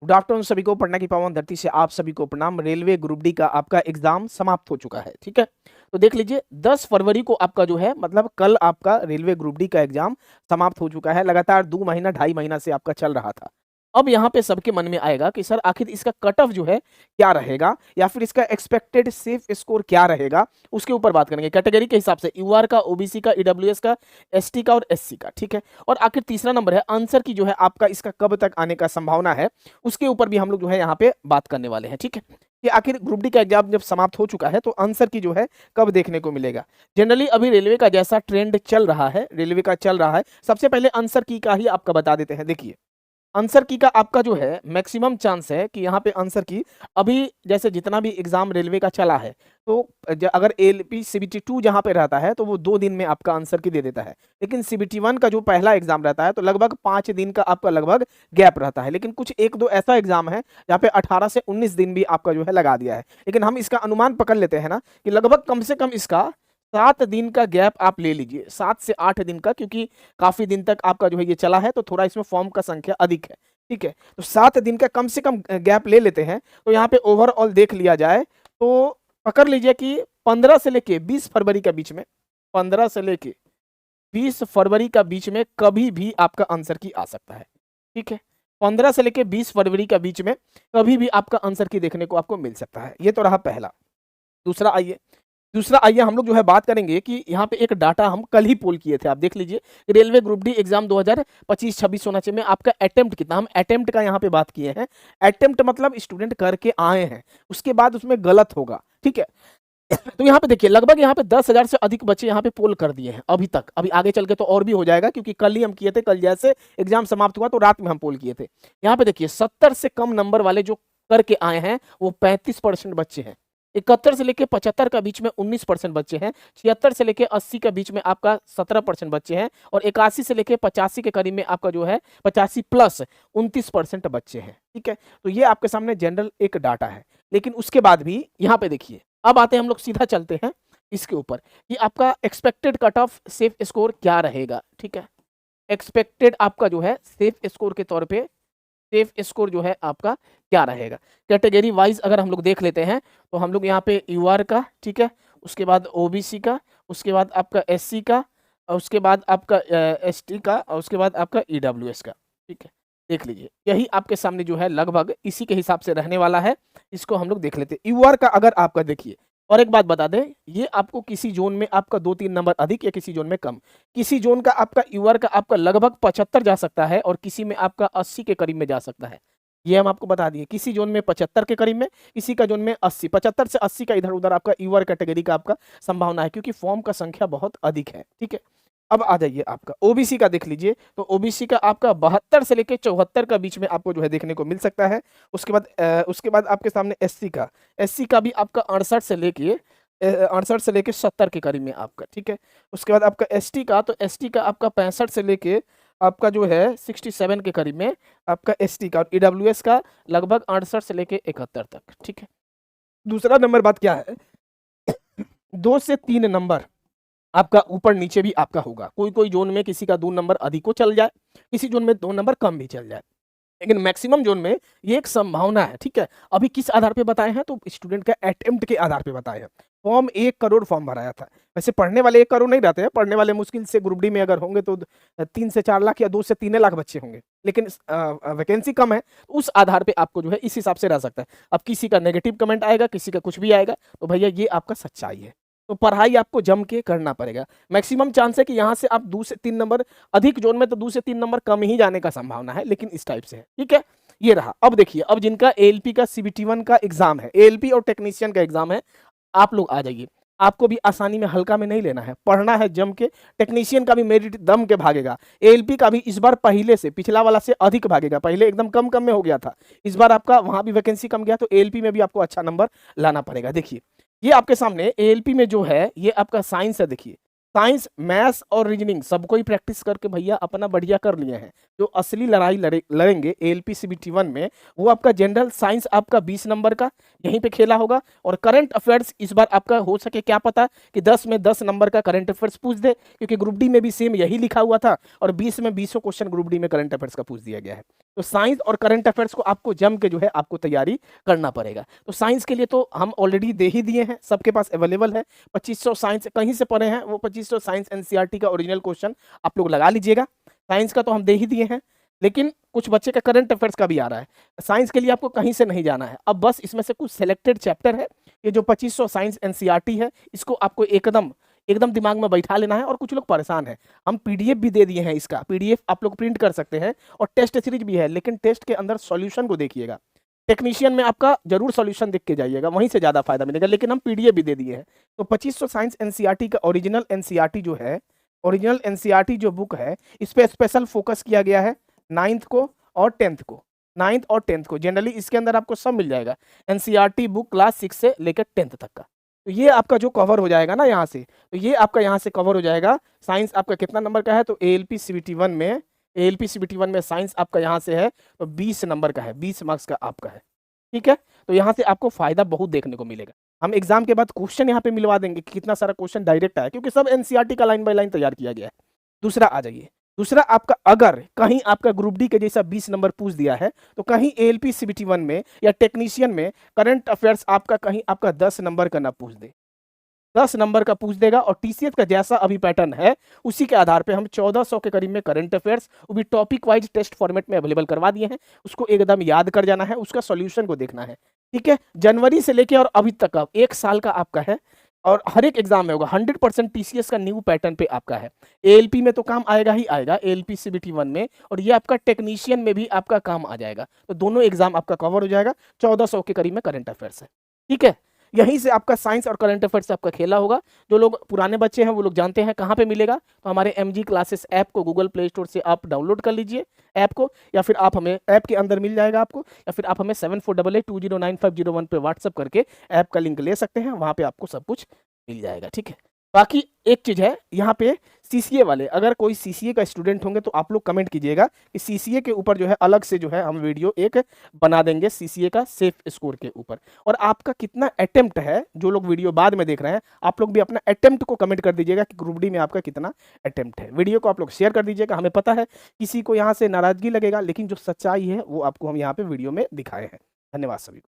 Good afternoon सभी को, पढ़ने की पावन धरती से आप सभी को प्रणाम। रेलवे ग्रुप डी का आपका एग्जाम समाप्त हो चुका है, ठीक है। तो देख लीजिए 10 फरवरी को आपका जो है मतलब कल आपका रेलवे ग्रुप डी का एग्जाम समाप्त हो चुका है। लगातार 2 महीना 2.5 महीना से आपका चल रहा था। अब यहाँ पे सबके मन में आएगा कि सर आखिर इसका कट ऑफ जो है क्या रहेगा, या फिर इसका एक्सपेक्टेड सेफ स्कोर क्या रहेगा, उसके ऊपर बात करेंगे कैटेगरी के हिसाब से, यूआर का, ओबीसी का, ईडब्ल्यूएस का, एसटी का और एससी का, ठीक है। और आखिर तीसरा नंबर है आंसर की जो है आपका इसका कब तक आने का संभावना है, उसके ऊपर भी हम लोग जो है यहाँ पे बात करने वाले हैं, ठीक है। कि आखिर ग्रुप डी का एग्जाम जब समाप्त हो चुका है तो आंसर की जो है कब देखने को मिलेगा। जनरली अभी रेलवे का जैसा ट्रेंड चल रहा है, रेलवे का चल रहा है, सबसे पहले आंसर की का ही आपका बता देते हैं। देखिए आंसर की का आपका जो है मैक्सिमम चांस है कि यहाँ पे आंसर की अभी जैसे जितना भी एग्जाम रेलवे का चला है, तो अगर एलपी सीबीटी 2 जहाँ पे रहता है तो वो 2 दिन में आपका आंसर की दे देता है। लेकिन सीबीटी 1 का जो पहला एग्जाम रहता है तो लगभग 5 दिन का आपका लगभग गैप रहता है। लेकिन कुछ एक दो ऐसा एग्जाम है जहाँ पे 18 से 19 दिन भी आपका जो है लगा दिया है। लेकिन हम इसका अनुमान पकड़ लेते हैं ना कि लगभग कम से कम इसका 7 दिन का गैप आप ले लीजिए, 7 से 8 दिन का, क्योंकि काफी दिन तक आपका जो है ये चला है तो थोड़ा इसमें फॉर्म का संख्या अधिक है, ठीक है। तो 7 दिन का कम से कम गैप ले लेते हैं। तो यहाँ पे ओवरऑल देख लिया जाए तो पकड़ लीजिए कि 15 से लेके 20 फरवरी के बीच में, 15 से लेके 20 फरवरी का बीच में कभी भी आपका आंसर की आ सकता है, ठीक है। 15 से लेके 20 फरवरी का बीच में कभी भी आपका आंसर की देखने को आपको मिल सकता है। ये तो रहा पहला। दूसरा आइए हम लोग जो है बात करेंगे कि यहाँ पे एक डाटा हम कल ही पोल किए थे, आप देख लीजिए। रेलवे ग्रुप डी एग्जाम 2025-26 होना चाहिए में आपका अटेम्प्ट कितना, हम अटेम्प्ट का यहाँ पे बात किए हैं। अटेम्प्ट मतलब स्टूडेंट करके आए हैं, उसके बाद उसमें गलत होगा, ठीक है। तो यहाँ पे देखिए लगभग यहाँ पे 10,000 से अधिक बच्चे यहाँ पे पोल कर दिए हैं अभी तक। अभी आगे चल के तो और भी हो जाएगा, क्योंकि कल ही हम किए थे, कल जैसे एग्जाम समाप्त हुआ तो रात में हम पोल किए थे। यहाँ पे देखिए 70 से कम नंबर वाले जो करके आए हैं वो 35% बच्चे हैं। 71 से लेके 75 का बीच में 19% बच्चे हैं। 76 से लेके 80 के बीच में आपका 17% बच्चे हैं। और 81 से लेके 85 के करीब में आपका जो है 85 प्लस 29% बच्चे हैं, ठीक है। तो ये आपके सामने जनरल एक डाटा है। लेकिन उसके बाद भी यहाँ पे देखिए, अब आते हैं हम लोग सीधा चलते हैं इसके ऊपर कि आपका expected cut off safe score क्या रहेगा, ठीक है। एक्सपेक्टेड आपका जो है सेफ स्कोर के तौर पे सेफ स्कोर जो है आपका क्या रहेगा। कैटेगरी वाइज अगर हम लोग देख लेते हैं तो हम लोग यहाँ पे यूआर का, ठीक है, उसके बाद ओबीसी का, उसके बाद आपका एससी का, और उसके बाद आपका एसटी का, और उसके बाद आपका ईडब्ल्यूएस का, ठीक है। देख लीजिए यही आपके सामने जो है लगभग इसी के हिसाब से रहने वाला है। इसको हम लोग देख लेते हैं। यूआर का अगर आपका देखिए, और एक बात बता दें, ये आपको किसी जोन में आपका 2-3 नंबर अधिक या किसी जोन में कम, किसी जोन का आपका यूआर का आपका लगभग 75 जा सकता है और किसी में आपका 80 के करीब में जा सकता है। ये हम आपको बता दिए, किसी जोन में 75 के करीब में, किसी का जोन में 80, 75 से 80 का इधर उधर आपका यूआर कैटेगरी का आपका संभावना है, क्योंकि फॉर्म का संख्या बहुत अधिक है, ठीक है। अब आ जाइए आपका ओबीसी का देख लीजिए, तो ओबीसी का आपका 72 से लेके 74 का बीच में आपको जो है देखने को मिल सकता है। उसके बाद आपके सामने एससी का भी आपका 68 से लेके 70 के करीब में आपका, ठीक है। उसके बाद आपका एसटी का, तो एसटी का आपका 65 से लेके आपका जो है 67 के करीब में आपका एसटी का, और ईडब्ल्यूएस का लगभग 68 से लेके 71 तक, ठीक है। दूसरा नंबर बात क्या है, 2 से 3 नंबर आपका ऊपर नीचे भी आपका होगा। कोई कोई जोन में किसी का 2 नंबर अधिक को चल जाए, किसी जोन में 2 नंबर कम भी चल जाए, लेकिन मैक्सिमम जोन में ये एक संभावना है, ठीक है। अभी किस आधार पे बताए हैं, तो स्टूडेंट का अटेम्प्ट के आधार पे बताए हैं। फॉर्म 1 करोड़ फॉर्म भराया था। वैसे पढ़ने वाले 1 करोड़ नहीं रहते हैं, पढ़ने वाले मुश्किल से ग्रुप डी में अगर होंगे तो 3 से 4 लाख या 2 से 3 लाख बच्चे होंगे, लेकिन वैकेंसी कम है, उस आधार पे आपको जो है इस हिसाब से रह सकता है। अब किसी का नेगेटिव कमेंट आएगा, किसी का कुछ भी आएगा, तो भैया ये आपका सच्चाई है। तो पढ़ाई आपको जम के करना पड़ेगा। मैक्सिमम चांस है कि यहाँ से आप 2 से 3 नंबर, अधिक जोन में तो 2 से 3 नंबर कम ही जाने का संभावना है, लेकिन इस टाइप से है, ठीक है। ये रहा। अब देखिए, अब जिनका एएलपी का सीबीटी 1 का एग्जाम है, एएलपी और टेक्नीशियन का एग्जाम है, आप लोग आ जाइए। आपको भी आसानी में हल्का में नहीं लेना है, पढ़ना है जम के। टेक्नीशियन का भी मेरिट दम के भागेगा, एएलपी का भी इस बार पहले से, पिछला वाला से अधिक भागेगा। पहले एकदम कम कम में हो गया था, इस बार आपका वहां भी वैकेंसी कम गया, तो एएलपी में भी आपको अच्छा नंबर लाना पड़ेगा। देखिए ये आपके सामने एएलपी में जो है ये आपका साइंस है। देखिए साइंस, मैथ्स और रीजनिंग सबको ही प्रैक्टिस करके भैया अपना बढ़िया कर लिए हैं। जो असली लड़ाई लड़ेंगे एएलपी सीबीटी 1 में, वो आपका जनरल साइंस आपका 20 नंबर का यहीं पे खेला होगा, और करंट अफेयर्स इस बार आपका हो सके क्या पता कि 10 में 10 नंबर का करंट अफेयर्स पूछ दे, क्योंकि ग्रुप डी में भी सेम यही लिखा हुआ था, और 20 में 20 क्वेश्चन ग्रुप डी में करंट अफेयर्स का पूछ दिया गया है। तो साइंस और करंट अफेयर्स को आपको जम के जो है आपको तैयारी करना पड़ेगा। तो साइंस के लिए तो हम ऑलरेडी दे ही दिए हैं, सबके पास अवेलेबल है। 2500 साइंस कहीं से पढ़े हैं, वो 2500 साइंस एनसीईआरटी का ओरिजिनल क्वेश्चन आप लोग लगा लीजिएगा। साइंस का तो हम दे ही दिए हैं, लेकिन कुछ बच्चे का करंट अफेयर्स का भी आ रहा है। साइंस के लिए आपको कहीं से नहीं जाना है, अब बस इसमें से कुछ सिलेक्टेड चैप्टर है, ये जो 2500 साइंस एनसीईआरटी है, इसको आपको एकदम एकदम दिमाग में बैठा लेना है। और कुछ लोग परेशान हैं, हम पीडीएफ भी दे दिए हैं, इसका पीडीएफ आप लोग प्रिंट कर सकते हैं, और टेस्ट सीरीज भी है, लेकिन टेस्ट के अंदर सॉल्यूशन को देखिएगा। टेक्नीशियन में आपका जरूर सॉल्यूशन देख के जाइएगा, वहीं से ज़्यादा फायदा मिलेगा, लेकिन हम पीडीएफ भी दे दिए हैं। तो 2500 साइंस एनसीईआरटी का ओरिजिनल एनसीईआरटी जो है, ओरिजिनल एनसीईआरटी जो बुक है, इस पर स्पेशल फोकस किया गया है 9th को और 10th को। 9th और 10th को जनरली इसके अंदर आपको सब मिल जाएगा, एनसीईआरटी बुक क्लास 6 से लेकर 10th तक का। तो ये आपका जो कवर हो जाएगा ना यहाँ से, तो ये आपका यहाँ से कवर हो जाएगा। साइंस आपका कितना नंबर का है, तो एएलपी सीबीटी 1 में, एएलपी सीबीटी 1 में साइंस आपका यहाँ से है तो 20 नंबर का है, 20 मार्क्स का आपका है, ठीक है। तो यहाँ से आपको फायदा बहुत देखने को मिलेगा। हम एग्जाम के बाद क्वेश्चन यहाँ पे मिलवा देंगे कि कितना सारा क्वेश्चन डायरेक्ट आया, क्योंकि सब एनसीईआरटी का लाइन बाय लाइन तैयार किया गया है। दूसरा आ जाइए, दूसरा आपका अगर कहीं आपका ग्रुप डी के जैसा 20 नंबर पूछ दिया है, तो कहीं एएलपी सीबीटी 1 में या टेक्नीशियन में करंट अफेयर्स आपका कहीं आपका 10 नंबर का ना पूछ दे, 10 नंबर का पूछ देगा। और टीसीएस का जैसा अभी पैटर्न है, उसी के आधार पे हम 1400 के करीब में करंट अफेयर्स, वो भी टॉपिक वाइज टेस्ट फॉर्मेट में अवेलेबल करवा दिए हैं। उसको एकदम याद कर जाना है, उसका सॉल्यूशन को देखना है, ठीक है। जनवरी से लेके और अभी तक का 1 साल का आपका है, और हर एक एग्जाम में होगा 100% टीसीएस का न्यू पैटर्न पे आपका है। एएलपी में तो काम आएगा ही आएगा, एएलपी सीबीटी 1 में, और ये आपका टेक्नीशियन में भी आपका काम आ जाएगा। तो दोनों एग्जाम आपका कवर हो जाएगा, 1400 के करीब में करंट अफेयर्स है, ठीक है। यहीं से आपका साइंस और करंट अफेयर्स आपका खेला होगा। जो लोग पुराने बच्चे हैं वो लोग जानते हैं कहाँ पे मिलेगा, तो हमारे एमजी क्लासेस ऐप को गूगल प्ले स्टोर से आप डाउनलोड कर लीजिए ऐप को, या फिर आप हमें ऐप के अंदर मिल जाएगा आपको, या फिर आप हमें 7488209501 पे व्हाट्सअप करके ऐप का लिंक ले सकते हैं, वहाँ पे आपको सब कुछ मिल जाएगा, ठीक है। बाकी एक चीज़ है यहाँ पे, सीसीए वाले, अगर कोई सीसीए का स्टूडेंट होंगे तो आप लोग कमेंट कीजिएगा कि सीसीए के ऊपर जो है अलग से जो है हम वीडियो एक बना देंगे सीसीए का सेफ स्कोर के ऊपर। और आपका कितना अटेम्प्ट है, जो लोग वीडियो बाद में देख रहे हैं, आप लोग भी अपना अटेम्प्ट को कमेंट कर दीजिएगा कि ग्रुप डी में आपका कितना अटेम्प्ट है। वीडियो को आप लोग शेयर कर दीजिएगा, हमें पता है किसी को यहाँ से नाराजगी लगेगा, लेकिन जो सच्चाई है वो आपको हम यहाँ पे वीडियो में दिखाए हैं। धन्यवाद सभी को।